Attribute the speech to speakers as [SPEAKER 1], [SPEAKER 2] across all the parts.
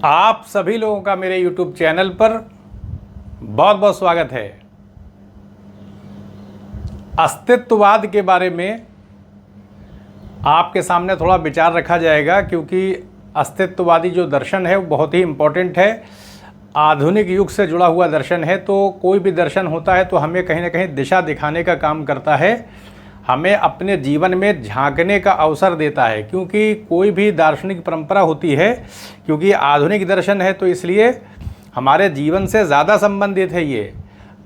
[SPEAKER 1] आप सभी लोगों का मेरे YouTube चैनल पर बहुत बहुत स्वागत है। अस्तित्ववाद के बारे में आपके सामने थोड़ा विचार रखा जाएगा, क्योंकि अस्तित्ववादी जो दर्शन है वो बहुत ही इम्पोर्टेंट है, आधुनिक युग से जुड़ा हुआ दर्शन है। तो कोई भी दर्शन होता है तो हमें कहीं ना कहीं दिशा दिखाने का काम करता है, हमें अपने जीवन में झांकने का अवसर देता है। क्योंकि कोई भी दार्शनिक परंपरा होती है, क्योंकि आधुनिक दर्शन है तो इसलिए हमारे जीवन से ज़्यादा संबंधित है ये।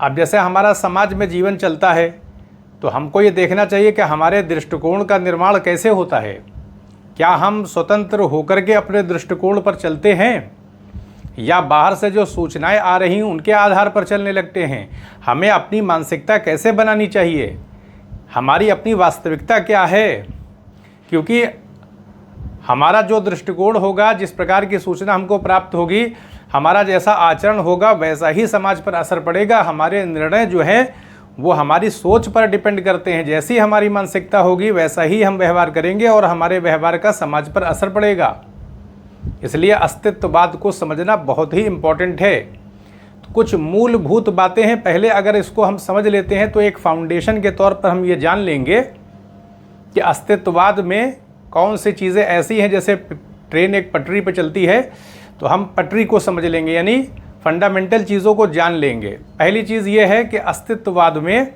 [SPEAKER 1] अब जैसे हमारा समाज में जीवन चलता है तो हमको ये देखना चाहिए कि हमारे दृष्टिकोण का निर्माण कैसे होता है। क्या हम स्वतंत्र होकर के अपने दृष्टिकोण पर चलते हैं, या बाहर से जो सूचनाएं आ रही हैं उनके आधार पर चलने लगते हैं। हमें अपनी मानसिकता कैसे बनानी चाहिए, हमारी अपनी वास्तविकता क्या है। क्योंकि हमारा जो दृष्टिकोण होगा, जिस प्रकार की सूचना हमको प्राप्त होगी, हमारा जैसा आचरण होगा वैसा ही समाज पर असर पड़ेगा। हमारे निर्णय जो हैं वो हमारी सोच पर डिपेंड करते हैं। जैसी हमारी मानसिकता होगी वैसा ही हम व्यवहार करेंगे और हमारे व्यवहार का समाज पर असर पड़ेगा। इसलिए अस्तित्ववाद को समझना बहुत ही इम्पोर्टेंट है। कुछ मूलभूत बातें हैं, पहले अगर इसको हम समझ लेते हैं तो एक फाउंडेशन के तौर पर हम ये जान लेंगे कि अस्तित्ववाद में कौन सी चीज़ें ऐसी हैं। जैसे ट्रेन एक पटरी पर चलती है तो हम पटरी को समझ लेंगे, यानी फंडामेंटल चीज़ों को जान लेंगे। पहली चीज़ ये है कि अस्तित्ववाद में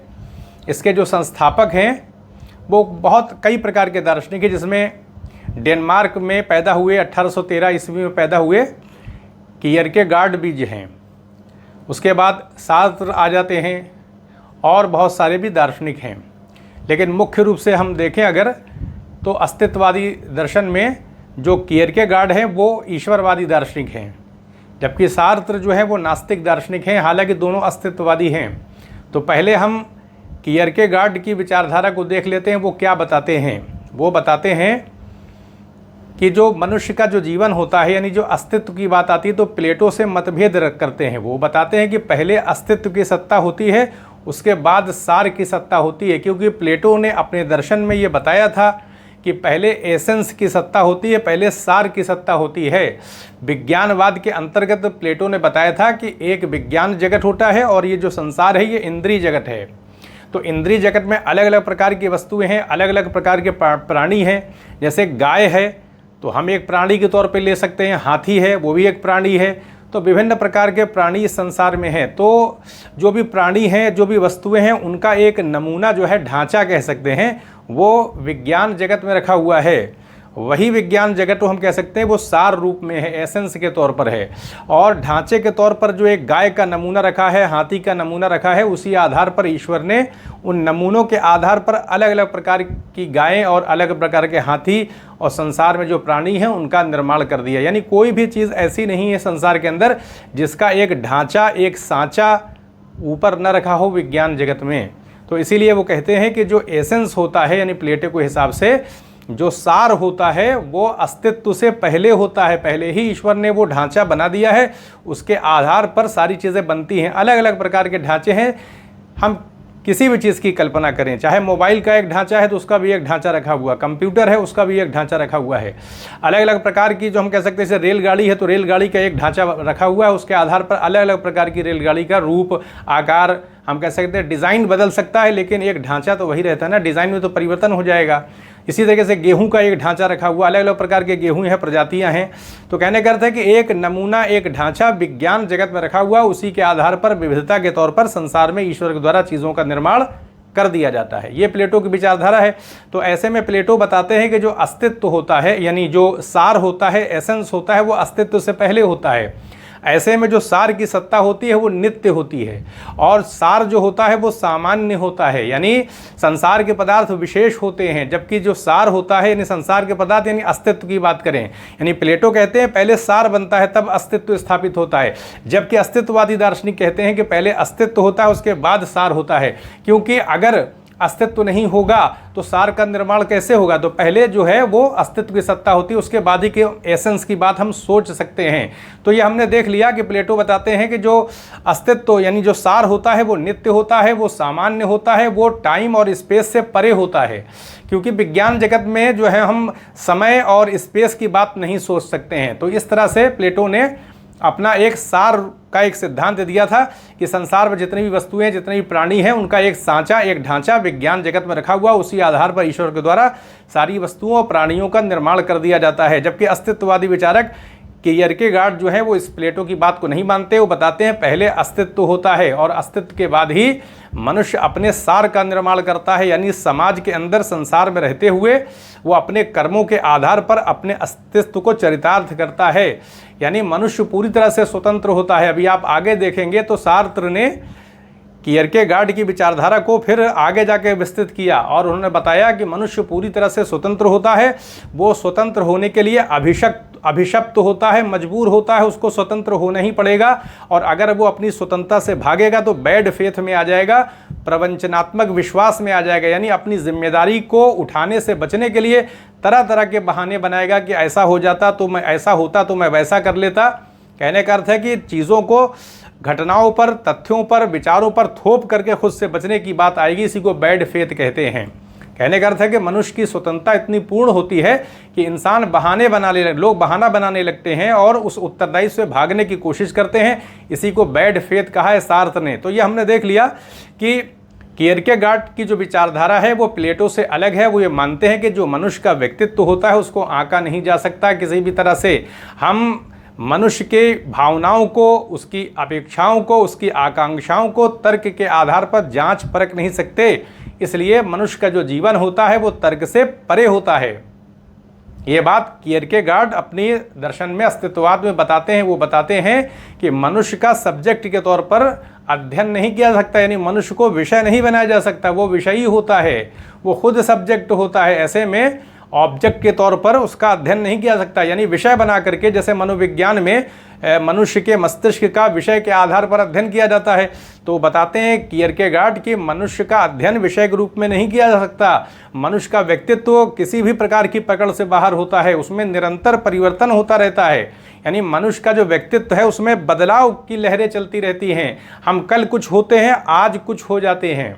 [SPEAKER 1] इसके जो संस्थापक हैं वो बहुत कई प्रकार के दार्शनिक हैं, जिसमें डेनमार्क में पैदा हुए 1813 ईस्वी में पैदा हुए कियरकेगार्ड भी हैं। उसके बाद सार्त्र आ जाते हैं और बहुत सारे भी दार्शनिक हैं। लेकिन मुख्य रूप से हम देखें अगर तो अस्तित्ववादी दर्शन में जो कियरकेगार्ड हैं वो ईश्वरवादी दार्शनिक हैं, जबकि सार्त्र जो है वो नास्तिक दार्शनिक हैं। हालांकि दोनों अस्तित्ववादी हैं। तो पहले हम कियरकेगार्ड की विचारधारा को देख लेते हैं। वो क्या बताते हैं? वो बताते हैं कि जो मनुष्य का जो जीवन होता है, यानी जो अस्तित्व की बात आती है, तो प्लेटो से मतभेद करते हैं। वो बताते हैं कि पहले अस्तित्व की सत्ता होती है, उसके बाद सार की सत्ता होती है। क्योंकि प्लेटो ने अपने दर्शन में ये बताया था कि पहले एसेंस की सत्ता होती है, पहले सार की सत्ता होती है। विज्ञानवाद के अंतर्गत प्लेटो ने बताया था कि एक विज्ञान जगत होता है और ये जो संसार है ये इंद्रिय जगत है। तो इंद्रिय जगत में अलग अलग प्रकार की वस्तुएं हैं, अलग अलग प्रकार के प्राणी हैं। जैसे गाय है तो हम एक प्राणी के तौर पे ले सकते हैं, हाथी है वो भी एक प्राणी है। तो विभिन्न प्रकार के प्राणी इस संसार में हैं। तो जो भी प्राणी हैं, जो भी वस्तुएं हैं, उनका एक नमूना जो है, ढांचा कह सकते हैं, वो विज्ञान जगत में रखा हुआ है। वही विज्ञान जगत को हम कह सकते हैं वो सार रूप में है, एसेंस के तौर पर है। और ढांचे के तौर पर जो एक गाय का नमूना रखा है, हाथी का नमूना रखा है, उसी आधार पर ईश्वर ने उन नमूनों के आधार पर अलग अलग प्रकार की गायें और अलग प्रकार के हाथी और संसार में जो प्राणी हैं उनका निर्माण कर दिया। यानी कोई भी चीज़ ऐसी नहीं है संसार के अंदर जिसका एक ढांचा, एक सांचा ऊपर न रखा हो विज्ञान जगत में। तो इसीलिए वो कहते हैं कि जो एसेंस होता है, यानी प्लेटो के हिसाब से जो सार होता है वो अस्तित्व से पहले होता है। पहले ही ईश्वर ने वो ढांचा बना दिया है, उसके आधार पर सारी चीज़ें बनती हैं। अलग अलग प्रकार के ढांचे हैं। हम किसी भी चीज़ की कल्पना करें, चाहे मोबाइल का एक ढांचा है तो उसका भी एक ढांचा रखा हुआ, कंप्यूटर है उसका भी एक ढांचा रखा हुआ है। अलग अलग प्रकार की जो हम कह सकते हैं, जैसे रेलगाड़ी है तो रेलगाड़ी का एक ढांचा रखा हुआ है, उसके आधार पर अलग अलग प्रकार की रेलगाड़ी का रूप, आकार, हम कह सकते हैं डिज़ाइन बदल सकता है, लेकिन एक ढांचा तो वही रहता है ना। डिज़ाइन में तो परिवर्तन हो जाएगा। इसी तरीके से गेहूं का एक ढांचा रखा हुआ, अलग अलग प्रकार के गेहूं हैं, प्रजातियां हैं। तो कहने का अर्थ है कि एक नमूना, एक ढांचा विज्ञान जगत में रखा हुआ, उसी के आधार पर विविधता के तौर पर संसार में ईश्वर के द्वारा चीज़ों का निर्माण कर दिया जाता है। ये प्लेटो की विचारधारा है। तो ऐसे में प्लेटो बताते हैं कि जो अस्तित्व होता है, यानी जो सार होता है, एसेंस होता है, वो अस्तित्व से पहले होता है। ऐसे में जो सार की सत्ता होती है वो नित्य होती है, और सार जो होता है वो सामान्य होता है, यानी संसार के पदार्थ विशेष होते हैं। जबकि जो सार होता है, यानी संसार के पदार्थ, यानी अस्तित्व की बात करें, यानी प्लेटो कहते हैं पहले सार बनता है तब अस्तित्व स्थापित होता है। जबकि अस्तित्ववादी दार्शनिक कहते हैं कि पहले अस्तित्व होता है उसके बाद सार होता है। क्योंकि अगर अस्तित्व नहीं होगा तो सार का निर्माण कैसे होगा। तो पहले जो है वो अस्तित्व की सत्ता होती है, उसके बाद ही के एसेंस की बात हम सोच सकते हैं। तो ये हमने देख लिया कि प्लेटो बताते हैं कि जो अस्तित्व यानी जो सार होता है वो नित्य होता है, वो सामान्य होता है, वो टाइम और स्पेस से परे होता है। क्योंकि विज्ञान जगत में जो है हम समय और स्पेस की बात नहीं सोच सकते हैं। तो इस तरह से प्लेटो ने अपना एक सार का एक सिद्धांत दिया था कि संसार में जितनी भी वस्तुएं, जितने भी प्राणी हैं, उनका एक सांचा, एक ढांचा विज्ञान जगत में रखा हुआ, उसी आधार पर ईश्वर के द्वारा सारी वस्तुओं और प्राणियों का निर्माण कर दिया जाता है। जबकि अस्तित्ववादी विचारक कियरकेगार्ड जो है वो इस प्लेटो की बात को नहीं मानते। वो बताते हैं पहले अस्तित्व होता है और अस्तित्व के बाद ही मनुष्य अपने सार का निर्माण करता है। यानी समाज के अंदर संसार में रहते हुए वो अपने कर्मों के आधार पर अपने अस्तित्व को चरितार्थ करता है। यानी मनुष्य पूरी तरह से स्वतंत्र होता है। अभी आप आगे देखेंगे तो सार्त्र ने कियरकेगार्ड की विचारधारा को फिर आगे जाके विस्तृत किया और उन्होंने बताया कि मनुष्य पूरी तरह से स्वतंत्र होता है। वो स्वतंत्र होने के लिए अभिशप्त होता है, मजबूर होता है, उसको स्वतंत्र होना ही पड़ेगा। और अगर वो अपनी स्वतंत्रता से भागेगा तो बैड फेथ में आ जाएगा, प्रवंचनात्मक विश्वास में आ जाएगा। यानी अपनी जिम्मेदारी को उठाने से बचने के लिए तरह तरह के बहाने बनाएगा कि ऐसा हो जाता तो मैं, ऐसा होता तो मैं वैसा कर लेता। कहने का अर्थ है कि चीज़ों को, घटनाओं पर, तथ्यों पर, विचारों पर थोप करके खुद से बचने की बात आएगी। इसी को बैड फेथ कहते हैं। कहने का अर्थ है कि मनुष्य की स्वतंत्रता इतनी पूर्ण होती है कि इंसान लोग बहाना बनाने लगते हैं और उस उत्तरदायित्व से भागने की कोशिश करते हैं। इसी को बैड फेथ कहा है सार्त्र ने। तो ये हमने देख लिया कि कियरकेगार्ड की जो विचारधारा है वो प्लेटो से अलग है। वो ये मानते हैं कि जो मनुष्य का व्यक्तित्व होता है उसको आंका नहीं जा सकता किसी भी तरह से। हम मनुष्य के भावनाओं को, उसकी अपेक्षाओं को, उसकी आकांक्षाओं को तर्क के आधार पर जांच परख नहीं सकते। इसलिए मनुष्य का जो जीवन होता है वो तर्क से परे होता है। ये बात कियरकेगार्ड अपनी दर्शन में, अस्तित्ववाद में बताते हैं। वो बताते हैं कि मनुष्य का सब्जेक्ट के तौर पर अध्ययन नहीं किया जा सकता, यानी मनुष्य को विषय नहीं बनाया जा सकता। वो विषयी होता है, वो खुद सब्जेक्ट होता है। ऐसे में ऑब्जेक्ट के तौर पर उसका अध्ययन नहीं किया जा सकता, यानी विषय बना करके, जैसे मनोविज्ञान में मनुष्य के मस्तिष्क का विषय के आधार पर अध्ययन किया जाता है। तो बताते हैं कियरकेगार्ड कि मनुष्य का अध्ययन विषय के रूप में नहीं किया जा सकता। मनुष्य का व्यक्तित्व किसी भी प्रकार की पकड़ से बाहर होता है, उसमें निरंतर परिवर्तन होता रहता है। यानी मनुष्य का जो व्यक्तित्व है उसमें बदलाव की लहरें चलती रहती हैं। हम कल कुछ होते हैं, आज कुछ हो जाते हैं।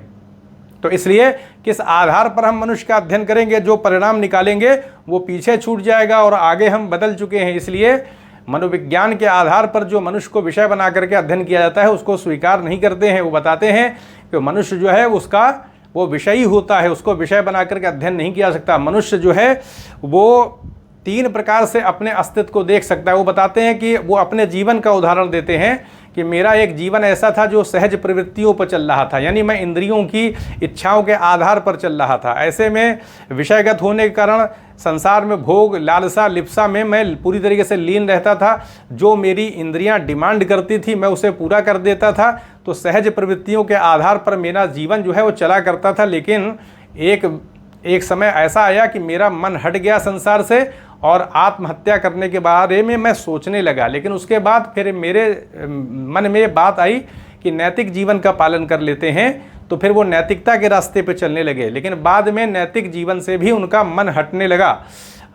[SPEAKER 1] तो इसलिए किस आधार पर हम मनुष्य का अध्ययन करेंगे, जो परिणाम निकालेंगे वो पीछे छूट जाएगा और आगे हम बदल चुके हैं। इसलिए मनोविज्ञान के आधार पर जो मनुष्य को विषय बना करके अध्ययन किया जाता है उसको स्वीकार नहीं करते हैं। वो बताते हैं कि मनुष्य जो है उसका वो विषयी होता है, उसको विषय बना करके अध्ययन नहीं किया जा सकता। मनुष्य जो है वो 3 प्रकार से अपने अस्तित्व को देख सकता है। वो बताते हैं कि वो अपने जीवन का उदाहरण देते हैं कि मेरा एक जीवन ऐसा था जो सहज प्रवृत्तियों पर चल रहा था, यानी मैं इंद्रियों की इच्छाओं के आधार पर चल रहा था। ऐसे में विषयगत होने के कारण संसार में भोग, लालसा, लिप्सा में मैं पूरी तरीके से लीन रहता था। जो मेरी इंद्रियां डिमांड करती थी मैं उसे पूरा कर देता था। तो सहज प्रवृत्तियों के आधार पर मेरा जीवन जो है वो चला करता था। लेकिन एक समय ऐसा आया कि मेरा मन हट गया संसार से और आत्महत्या करने के बारे में मैं सोचने लगा। लेकिन उसके बाद फिर मेरे मन में बात आई कि नैतिक जीवन का पालन कर लेते हैं, तो फिर वो नैतिकता के रास्ते पे चलने लगे। लेकिन बाद में नैतिक जीवन से भी उनका मन हटने लगा।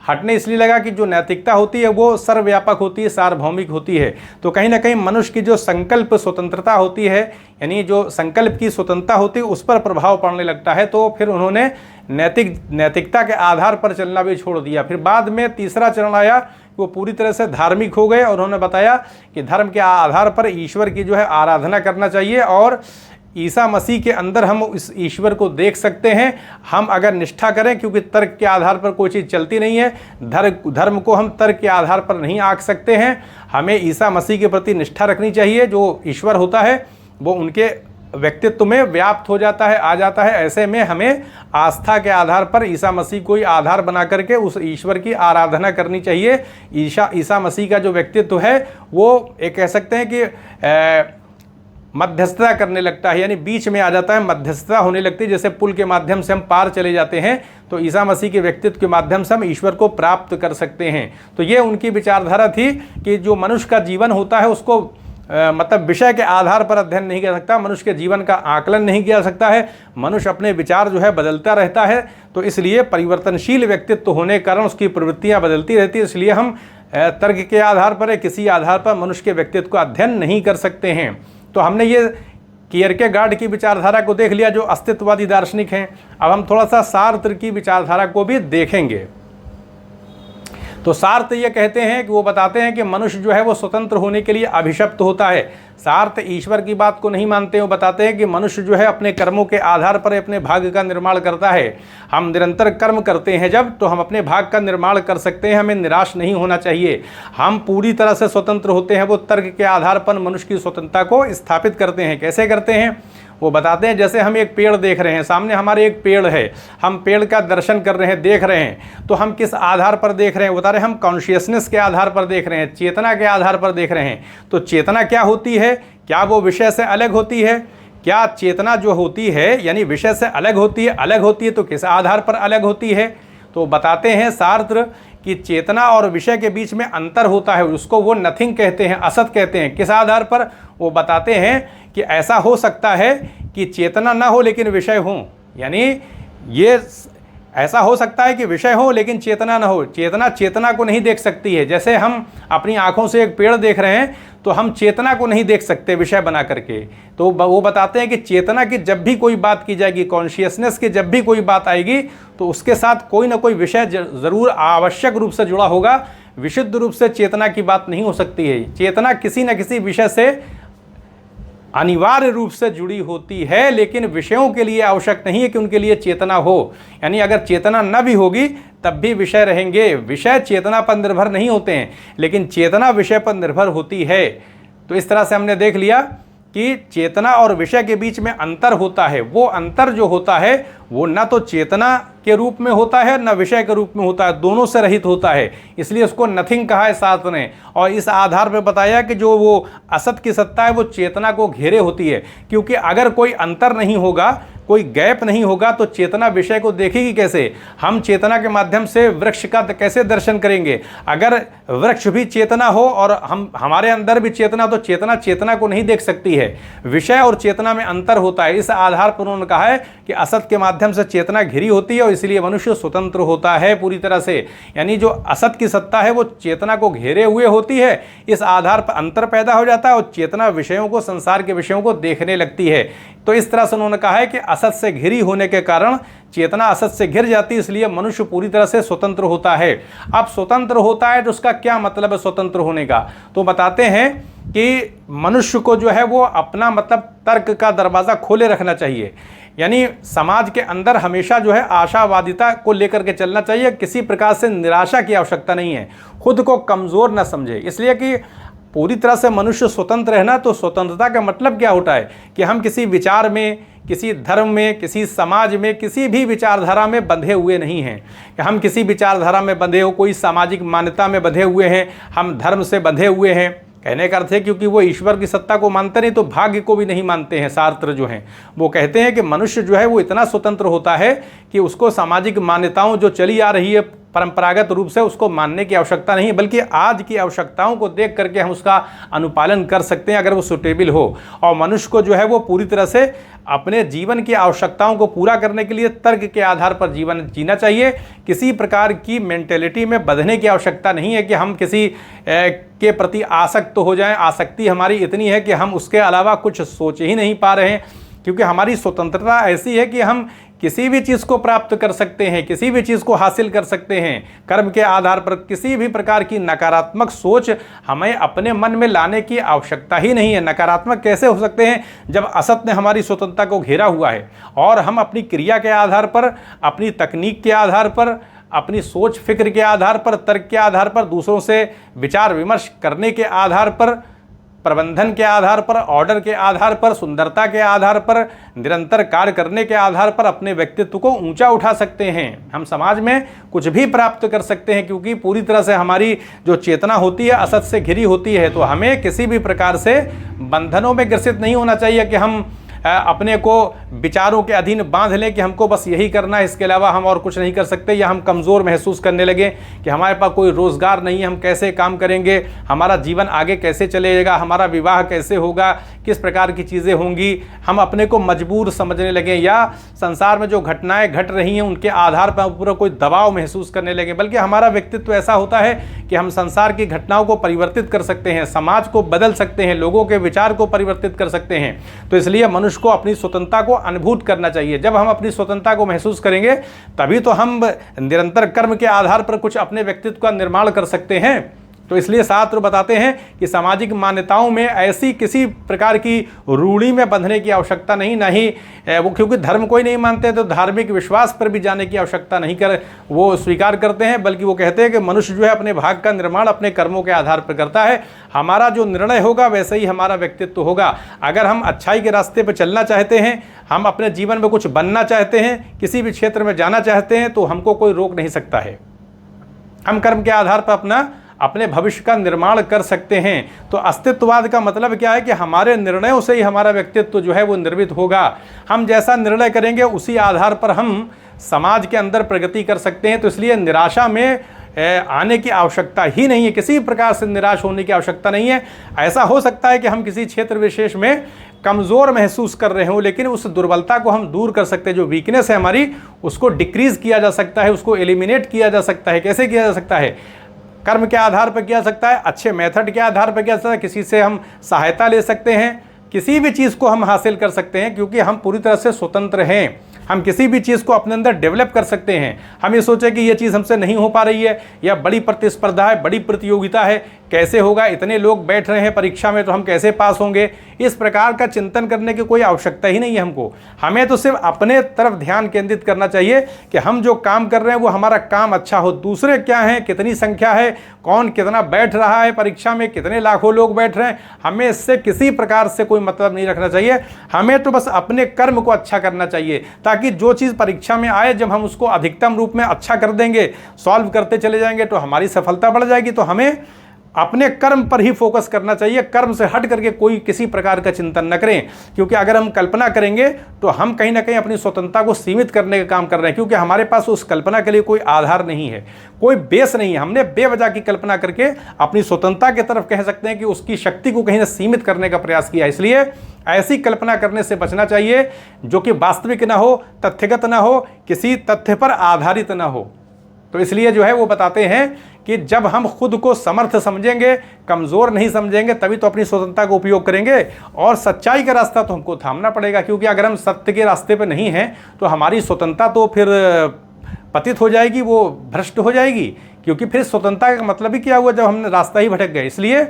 [SPEAKER 1] हटने इसलिए लगा कि जो नैतिकता होती है वो सर्वव्यापक होती है, सार्वभौमिक होती है। तो कहीं ना कहीं मनुष्य की जो संकल्प स्वतंत्रता होती है, यानी जो संकल्प की स्वतंत्रता होती है, उस पर प्रभाव पड़ने लगता है। तो फिर उन्होंने नैतिकता के आधार पर चलना भी छोड़ दिया। फिर बाद में तीसरा चरण आया, वो पूरी तरह से धार्मिक हो गए और उन्होंने बताया कि धर्म के आधार पर ईश्वर की जो है आराधना करना चाहिए और ईसा मसीह के अंदर हम इस ईश्वर को देख सकते हैं। हम अगर निष्ठा करें, क्योंकि तर्क के आधार पर कोई चीज़ चलती नहीं है, धर्म को हम तर्क के आधार पर नहीं आंक सकते हैं। हमें ईसा मसीह के प्रति निष्ठा रखनी चाहिए। जो ईश्वर होता है वो उनके व्यक्तित्व में व्याप्त हो जाता है, आ जाता है। ऐसे में हमें आस्था के आधार पर ईसा मसीह को ही आधार बना करके उस ईश्वर की आराधना करनी चाहिए। ईसा मसीह का जो व्यक्तित्व है वो एक कह सकते हैं कि मध्यस्थता करने लगता है, यानी बीच में आ जाता है, मध्यस्थता होने लगती है। जैसे पुल के माध्यम से हम पार चले जाते हैं, तो ईसा मसीह के व्यक्तित्व के माध्यम से हम ईश्वर को प्राप्त कर सकते हैं। तो ये उनकी विचारधारा थी कि जो मनुष्य का जीवन होता है उसको मतलब विषय के आधार पर अध्ययन नहीं कर सकता, मनुष्य के जीवन का आकलन नहीं किया जा सकता है। मनुष्य अपने विचार जो है बदलता रहता है, तो इसलिए परिवर्तनशील व्यक्तित्व होने के कारण उसकी प्रवृत्तियाँ बदलती रहती है। इसलिए हम तर्क के आधार पर किसी आधार पर मनुष्य के व्यक्तित्व का अध्ययन नहीं कर सकते हैं। तो हमने ये कियरकेगार्ड की विचारधारा को देख लिया जो अस्तित्ववादी दार्शनिक हैं। अब हम थोड़ा सा सार्त्र की विचारधारा को भी देखेंगे। तो सार्त्र ये कहते हैं कि वो बताते हैं कि मनुष्य जो है वो स्वतंत्र होने के लिए अभिशप्त होता है। सार्त्र ईश्वर की बात को नहीं मानते हैं, वो बताते हैं कि मनुष्य जो है अपने कर्मों के आधार पर अपने भाग्य का निर्माण करता है। हम निरंतर कर्म करते हैं जब, तो हम अपने भाग्य का निर्माण कर सकते हैं, हमें निराश नहीं होना चाहिए। हम पूरी तरह से स्वतंत्र होते हैं। वो तर्क के आधार पर मनुष्य की स्वतंत्रता को स्थापित करते हैं। कैसे करते हैं वो बताते हैं। जैसे हम एक पेड़ देख रहे हैं, सामने हमारे एक पेड़ है, हम पेड़ का दर्शन कर रहे हैं, देख रहे हैं, तो हम किस आधार पर देख रहे हैं बता रहे हैं, हम कॉन्शियसनेस के आधार पर देख रहे हैं, चेतना के आधार पर देख रहे हैं। तो चेतना क्या होती है? क्या वो विषय से अलग होती है? क्या चेतना जो होती है यानी विषय से अलग होती है? अलग होती है तो किस आधार पर अलग होती है? तो बताते हैं सार्त्र कि चेतना और विषय के बीच में अंतर होता है, उसको वो नथिंग कहते हैं, असत कहते हैं। किस आधार पर? वो बताते हैं कि ऐसा हो सकता है कि चेतना ना हो लेकिन विषय हो, यानी ये ऐसा हो सकता है कि विषय हो लेकिन चेतना ना हो। चेतना को नहीं देख सकती है। जैसे हम अपनी आंखों से एक पेड़ देख रहे हैं तो हम चेतना को नहीं देख सकते विषय बना करके। तो वो बताते हैं कि चेतना की जब भी कोई बात की जाएगी, कॉन्शियसनेस की जब भी कोई बात आएगी, तो उसके साथ कोई ना कोई विषय ज़रूर आवश्यक रूप से जुड़ा होगा। विशुद्ध रूप से चेतना की बात नहीं हो सकती है। चेतना किसी न किसी विषय से अनिवार्य रूप से जुड़ी होती है, लेकिन विषयों के लिए आवश्यक नहीं है कि उनके लिए चेतना हो। यानी अगर चेतना न भी होगी तब भी विषय रहेंगे। विषय चेतना पर निर्भर नहीं होते हैं, लेकिन चेतना विषय पर निर्भर होती है। तो इस तरह से हमने देख लिया कि चेतना और विषय के बीच में अंतर होता है। वो अंतर जो होता है वो न तो चेतना के रूप में होता है न विषय के रूप में होता है, दोनों से रहित होता है। इसलिए उसको नथिंग कहा है शास्त्र ने। और इस आधार पर बताया कि जो वो असत की सत्ता है वो चेतना को घेरे होती है, क्योंकि अगर कोई अंतर नहीं होगा, कोई गैप नहीं होगा, तो चेतना विषय को देखेगी कैसे? हम चेतना के माध्यम से वृक्ष का कैसे दर्शन करेंगे? अगर वृक्ष भी चेतना हो और हमारे अंदर भी चेतना, तो चेतना को नहीं देख सकती है। विषय और चेतना में अंतर होता है। इस आधार पर उन्होंने कहा है कि असत के माध्यम से चेतना घिरी होती है और इसलिए मनुष्य स्वतंत्र होता है पूरी तरह से। यानी जो असत की सत्ता है वो चेतना को घेरे हुए होती है। इस आधार पर अंतर पैदा हो जाता है और चेतना विषयों को, संसार के विषयों को देखने लगती है। तो इस तरह से उन्होंने कहा है कि असत से घिरी होने के कारण चेतना असत से घिर जाती है, इसलिए मनुष्य पूरी तरह से स्वतंत्र होता है। अब स्वतंत्र होता है तो उसका क्या मतलब है स्वतंत्र होने का? तो बताते हैं कि मनुष्य को जो है वो अपना मतलब तर्क का दरवाज़ा खोले रखना चाहिए। यानी समाज के अंदर हमेशा जो है आशावादिता को लेकर के चलना चाहिए। किसी प्रकार से निराशा की आवश्यकता नहीं है। खुद को कमज़ोर न समझे, इसलिए कि पूरी तरह से मनुष्य स्वतंत्र रहना। तो स्वतंत्रता का मतलब क्या होता है कि हम किसी विचार में, किसी धर्म में, किसी समाज में, किसी भी विचारधारा में बंधे हुए नहीं हैं। कि हम किसी विचारधारा में बंधे हो, कोई सामाजिक मान्यता में बंधे हुए हैं, हम धर्म से बंधे हुए हैं। कहने का अर्थ है क्योंकि वो ईश्वर की सत्ता को मानते नहीं तो भाग्य को भी नहीं मानते हैं। सार्त्र जो हैं वो कहते हैं कि मनुष्य जो है वो इतना स्वतंत्र होता है कि उसको सामाजिक मान्यताओं जो चली आ रही है परंपरागत रूप से उसको मानने की आवश्यकता नहीं, बल्कि आज की आवश्यकताओं को देख करके हम उसका अनुपालन कर सकते हैं अगर वो सुटेबल हो। और मनुष्य को जो है वो पूरी तरह से अपने जीवन की आवश्यकताओं को पूरा करने के लिए तर्क के आधार पर जीवन जीना चाहिए। किसी प्रकार की मेंटेलिटी में बंधने की आवश्यकता नहीं है कि हम किसी के प्रति आसक्त हो जाएं। आसक्ति हमारी इतनी है कि हम उसके अलावा कुछ सोच ही नहीं पा रहे हैं, क्योंकि हमारी स्वतंत्रता ऐसी है कि हम किसी भी चीज़ को प्राप्त कर सकते हैं, किसी भी चीज़ को हासिल कर सकते हैं कर्म के आधार पर। किसी भी प्रकार की नकारात्मक सोच हमें अपने मन में लाने की आवश्यकता ही नहीं है। नकारात्मक कैसे हो सकते हैं जब असत ने हमारी स्वतंत्रता को घेरा हुआ है और हम अपनी क्रिया के आधार पर, अपनी तकनीक के आधार पर, अपनी सोच फिक्र के आधार पर, तर्क के आधार पर, दूसरों से विचार विमर्श करने के आधार पर, प्रबंधन के आधार पर, ऑर्डर के आधार पर, सुंदरता के आधार पर, निरंतर कार्य करने के आधार पर अपने व्यक्तित्व को ऊंचा उठा सकते हैं। हम समाज में कुछ भी प्राप्त कर सकते हैं, क्योंकि पूरी तरह से हमारी जो चेतना होती है असत से घिरी होती है। तो हमें किसी भी प्रकार से बंधनों में ग्रसित नहीं होना चाहिए कि हम अपने को विचारों के अधीन बांध लें कि हमको बस यही करना है, इसके अलावा हम और कुछ नहीं कर सकते, या हम कमज़ोर महसूस करने लगें कि हमारे पास कोई रोज़गार नहीं है, हम कैसे काम करेंगे, हमारा जीवन आगे कैसे चलेगा, हमारा विवाह कैसे होगा, किस प्रकार की चीज़ें होंगी, हम अपने को मजबूर समझने लगें, या संसार में जो घटनाएं घट रही हैं उनके आधार पर पूरा कोई दबाव महसूस करने लगें। बल्कि हमारा व्यक्तित्व ऐसा होता है कि हम संसार की घटनाओं को परिवर्तित कर सकते हैं, समाज को बदल सकते हैं, लोगों के विचार को परिवर्तित कर सकते हैं। तो इसलिए मनुष्य को अपनी स्वतंत्रता को अनुभूत करना चाहिए। जब हम अपनी स्वतंत्रता को महसूस करेंगे तभी तो हम निरंतर कर्म के आधार पर कुछ अपने व्यक्तित्व का निर्माण कर सकते हैं। तो इसलिए शास्त्र बताते हैं कि सामाजिक मान्यताओं में ऐसी किसी प्रकार की रूढ़ी में बंधने की आवश्यकता नहीं वो, क्योंकि धर्म कोई नहीं मानते तो धार्मिक विश्वास पर भी जाने की आवश्यकता नहीं वो स्वीकार करते हैं। बल्कि वो कहते हैं कि मनुष्य जो है अपने भाग का निर्माण अपने कर्मों के आधार पर करता है, हमारा जो निर्णय होगा वैसे ही हमारा व्यक्तित्व होगा। अगर हम अच्छाई के रास्ते पर चलना चाहते हैं, हम अपने जीवन में कुछ बनना चाहते हैं, किसी भी क्षेत्र में जाना चाहते हैं, तो हमको कोई रोक नहीं सकता है। हम कर्म के आधार पर अपने भविष्य का निर्माण कर सकते हैं। तो अस्तित्ववाद का मतलब क्या है कि हमारे निर्णयों से ही हमारा व्यक्तित्व जो है वो निर्मित होगा। हम जैसा निर्णय करेंगे उसी आधार पर हम समाज के अंदर प्रगति कर सकते हैं। तो इसलिए निराशा में आने की आवश्यकता ही नहीं है, किसी प्रकार से निराश होने की आवश्यकता नहीं है। ऐसा हो सकता है कि हम किसी क्षेत्र विशेष में कमज़ोर महसूस कर रहे हों, लेकिन उस दुर्बलता को हम दूर कर सकते हैं। जो वीकनेस है हमारी उसको डिक्रीज़ किया जा सकता है, उसको एलिमिनेट किया जा सकता है। कैसे किया जा सकता है? कर्म के आधार पर किया जा सकता है, अच्छे मेथड के आधार पर किया जा सकता है, किसी से हम सहायता ले सकते हैं, किसी भी चीज़ को हम हासिल कर सकते हैं, क्योंकि हम पूरी तरह से स्वतंत्र हैं। हम किसी भी चीज़ को अपने अंदर डेवलप कर सकते हैं। हम ये सोचें कि ये चीज़ हमसे नहीं हो पा रही है, या बड़ी प्रतिस्पर्धा है, बड़ी प्रतियोगिता है, कैसे होगा, इतने लोग बैठ रहे हैं परीक्षा में तो हम कैसे पास होंगे, इस प्रकार का चिंतन करने की कोई आवश्यकता ही नहीं है हमको। हमें तो सिर्फ अपने तरफ ध्यान केंद्रित करना चाहिए कि हम जो काम कर रहे हैं वो हमारा काम अच्छा हो। दूसरे क्या हैं, कितनी संख्या है, कौन कितना बैठ रहा है परीक्षा में, कितने लाखों लोग बैठ रहे हैं, हमें इससे किसी प्रकार से कोई मतलब नहीं रखना चाहिए। हमें तो बस अपने कर्म को अच्छा करना चाहिए, ताकि जो चीज़ परीक्षा में आए जब हम उसको अधिकतम रूप में अच्छा कर देंगे, सॉल्व करते चले जाएंगे, तो हमारी सफलता बढ़ जाएगी। तो हमें अपने कर्म पर ही फोकस करना चाहिए, कर्म से हट करके कोई किसी प्रकार का चिंतन न करें। क्योंकि अगर हम कल्पना करेंगे तो हम कहीं ना कहीं अपनी स्वतंत्रता को सीमित करने का काम कर रहे हैं, क्योंकि हमारे पास उस कल्पना के लिए कोई आधार नहीं है, कोई बेस नहीं है। हमने बेवजह की कल्पना करके अपनी स्वतंत्रता की तरफ कह सकते हैं कि उसकी शक्ति को कहीं ना सीमित करने का प्रयास किया। इसलिए ऐसी कल्पना करने से बचना चाहिए जो कि वास्तविक ना हो, तथ्यगत ना हो, किसी तथ्य पर आधारित ना हो। तो इसलिए जो है वो बताते हैं कि जब हम खुद को समर्थ समझेंगे, कमज़ोर नहीं समझेंगे, तभी तो अपनी स्वतंत्रता का उपयोग करेंगे। और सच्चाई का रास्ता तो हमको थामना पड़ेगा, क्योंकि अगर हम सत्य के रास्ते पर नहीं हैं तो हमारी स्वतंत्रता तो फिर पतित हो जाएगी, वो भ्रष्ट हो जाएगी। क्योंकि फिर स्वतंत्रता का मतलब ही क्या हुआ जब हमने रास्ता ही भटक गए। इसलिए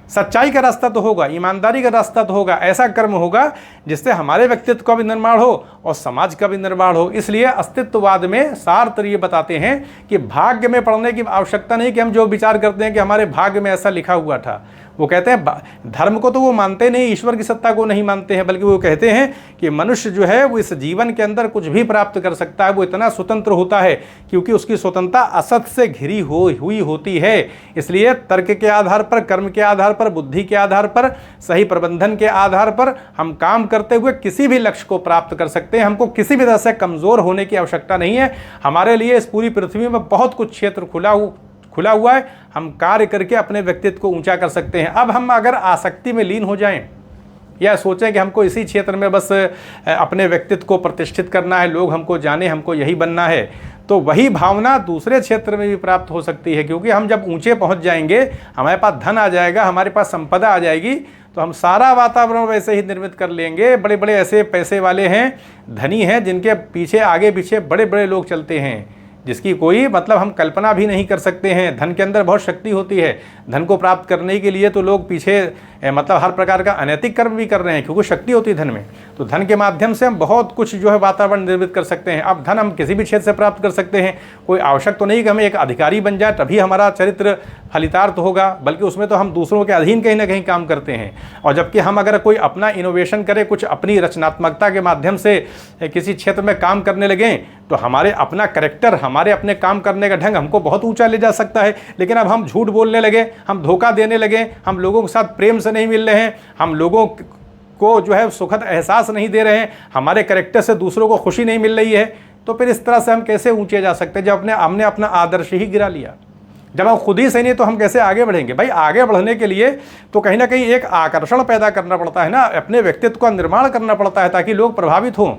[SPEAKER 1] सच्चाई का रास्ता तो होगा, ईमानदारी का रास्ता तो होगा, ऐसा कर्म होगा जिससे हमारे व्यक्तित्व का भी निर्माण हो और समाज का भी निर्माण हो। इसलिए अस्तित्ववाद में सार्थ ये बताते हैं कि भाग्य में पढ़ने की आवश्यकता नहीं कि हम जो विचार करते हैं कि हमारे भाग्य में ऐसा लिखा हुआ था। वो कहते हैं धर्म को तो वो मानते नहीं, ईश्वर की सत्ता को नहीं मानते हैं, बल्कि वो कहते हैं कि मनुष्य जो है वो इस जीवन के अंदर कुछ भी प्राप्त कर सकता है। वो इतना स्वतंत्र होता है क्योंकि उसकी स्वतंत्रता असत से घिरी हुई होती है। इसलिए तर्क के आधार पर, कर्म के आधार पर, बुद्धि के आधार पर, सही प्रबंधन के आधार पर हम काम करते हुए किसी भी लक्ष्य को प्राप्त कर सकते हैं। हमको किसी भी तरह से कमज़ोर होने की आवश्यकता नहीं है। हमारे लिए इस पूरी पृथ्वी में बहुत कुछ क्षेत्र खुला हुआ है, हम कार्य करके अपने व्यक्तित्व को ऊंचा कर सकते हैं। अब हम अगर आसक्ति में लीन हो जाएं या सोचें कि हमको इसी क्षेत्र में बस अपने व्यक्तित्व को प्रतिष्ठित करना है, लोग हमको जाने, हमको यही बनना है, तो वही भावना दूसरे क्षेत्र में भी प्राप्त हो सकती है। क्योंकि हम जब ऊंचे पहुंच जाएंगे, हमारे पास धन आ जाएगा, हमारे पास संपदा आ जाएगी, तो हम सारा वातावरण वैसे ही निर्मित कर लेंगे। बड़े बड़े ऐसे पैसे वाले हैं, धनी हैं, जिनके पीछे आगे पीछे बड़े बड़े लोग चलते हैं, जिसकी कोई मतलब हम कल्पना भी नहीं कर सकते हैं। धन के अंदर बहुत शक्ति होती है। धन को प्राप्त करने के लिए तो लोग पीछे मतलब हर प्रकार का अनैतिक कर्म भी कर रहे हैं, क्योंकि शक्ति होती है धन में। तो धन के माध्यम से हम बहुत कुछ जो है वातावरण निर्मित कर सकते हैं। अब धन हम किसी भी क्षेत्र से प्राप्त कर सकते हैं। कोई आवश्यक तो नहीं कि हमें एक अधिकारी बन जाए तभी हमारा चरित्र फलितार्थ होगा, बल्कि उसमें तो हम दूसरों के अधीन कहीं ना कहीं काम करते हैं। और जबकि हम अगर कोई अपना इनोवेशन करें, कुछ अपनी रचनात्मकता के माध्यम से किसी क्षेत्र में काम करने लगें, तो हमारे अपना कैरेक्टर, हमारे अपने काम करने का ढंग हमको बहुत ऊंचा ले जा सकता है। लेकिन अब हम झूठ बोलने लगे, हम धोखा देने लगे, हम लोगों के साथ प्रेम से नहीं मिल रहे हैं, हम लोगों को जो है सुखद एहसास नहीं दे रहे हैं, हमारे कैरेक्टर से दूसरों को खुशी नहीं मिल रही है, तो फिर इस तरह से हम कैसे ऊंचे जा सकते हैं जब हमने अपना आदर्श ही गिरा लिया। जब हम खुद ही सही नहीं तो हम कैसे आगे बढ़ेंगे? भाई आगे बढ़ने के लिए तो कहीं ना कहीं एक आकर्षण पैदा करना पड़ता है ना, अपने व्यक्तित्व का निर्माण करना पड़ता है ताकि लोग प्रभावित हों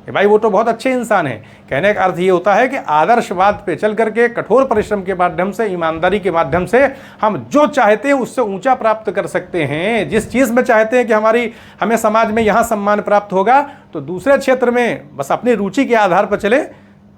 [SPEAKER 1] कि भाई वो तो बहुत अच्छे इंसान हैं। कहने का अर्थ ये होता है कि आदर्शवाद पे चल करके कठोर परिश्रम के माध्यम से, ईमानदारी के माध्यम से हम जो चाहते हैं उससे ऊंचा प्राप्त कर सकते हैं। जिस चीज़ में चाहते हैं कि हमें समाज में यहाँ सम्मान प्राप्त होगा, तो दूसरे क्षेत्र में बस अपनी रुचि के आधार पर चले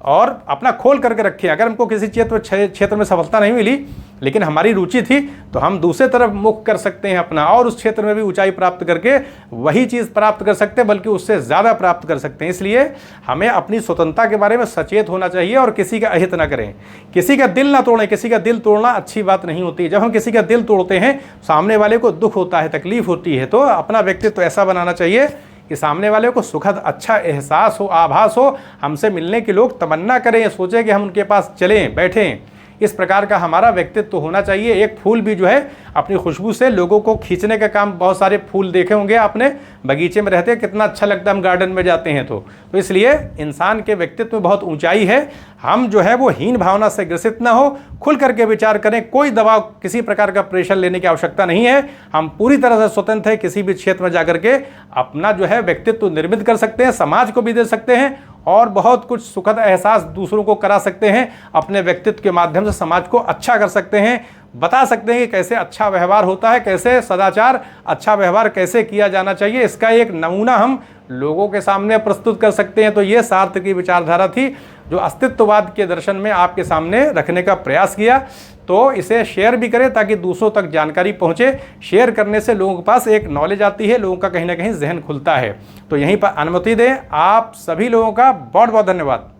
[SPEAKER 1] और अपना खोल करके रखें। अगर हमको किसी क्षेत्र में सफलता नहीं मिली लेकिन हमारी रुचि थी तो हम दूसरे तरफ मुख कर सकते हैं अपना, और उस क्षेत्र में भी ऊंचाई प्राप्त करके वही चीज़ प्राप्त कर सकते हैं, बल्कि उससे ज़्यादा प्राप्त कर सकते हैं। इसलिए हमें अपनी स्वतंत्रता के बारे में सचेत होना चाहिए और किसी का अहित ना करें, किसी का दिल ना तोड़ें। किसी का दिल तोड़ना अच्छी बात नहीं होती। जब हम किसी का दिल तोड़ते हैं, सामने वाले को दुख होता है, तकलीफ होती है, तो अपना व्यक्तित्व ऐसा बनाना चाहिए कि सामने वाले को सुखद अच्छा एहसास हो, आभास हो, हमसे मिलने के लोग तमन्ना करें, सोचें कि हम उनके पास चलें, बैठें। इस प्रकार का हमारा व्यक्तित्व होना चाहिए। एक फूल भी जो है अपनी खुशबू से लोगों को खींचने का काम, बहुत सारे फूल देखे होंगे आपने, बगीचे में रहते हैं, कितना अच्छा लगता है हम गार्डन में जाते हैं तो इसलिए इंसान के व्यक्तित्व में बहुत ऊंचाई है। हम जो है वो हीन भावना से ग्रसित ना हो, खुल करके विचार करें, कोई दबाव, किसी प्रकार का प्रेशर लेने की आवश्यकता नहीं है। हम पूरी तरह से स्वतंत्र हैं, किसी भी क्षेत्र में जाकर के अपना जो है व्यक्तित्व निर्मित कर सकते हैं, समाज को भी दे सकते हैं और बहुत कुछ सुखद एहसास दूसरों को करा सकते हैं। अपने व्यक्तित्व के माध्यम से समाज को अच्छा कर सकते हैं, बता सकते हैं कि कैसे अच्छा व्यवहार होता है, कैसे सदाचार, अच्छा व्यवहार कैसे किया जाना चाहिए, इसका एक नमूना हम लोगों के सामने प्रस्तुत कर सकते हैं। तो ये सार्थ की विचारधारा थी जो अस्तित्ववाद के दर्शन में आपके सामने रखने का प्रयास किया। तो इसे शेयर भी करें ताकि दूसरों तक जानकारी पहुंचे। शेयर करने से लोगों के पास एक नॉलेज आती है, लोगों का कहीं ना कहीं जहन खुलता है। तो यहीं पर अनुमति दें। आप सभी लोगों का बहुत बहुत धन्यवाद।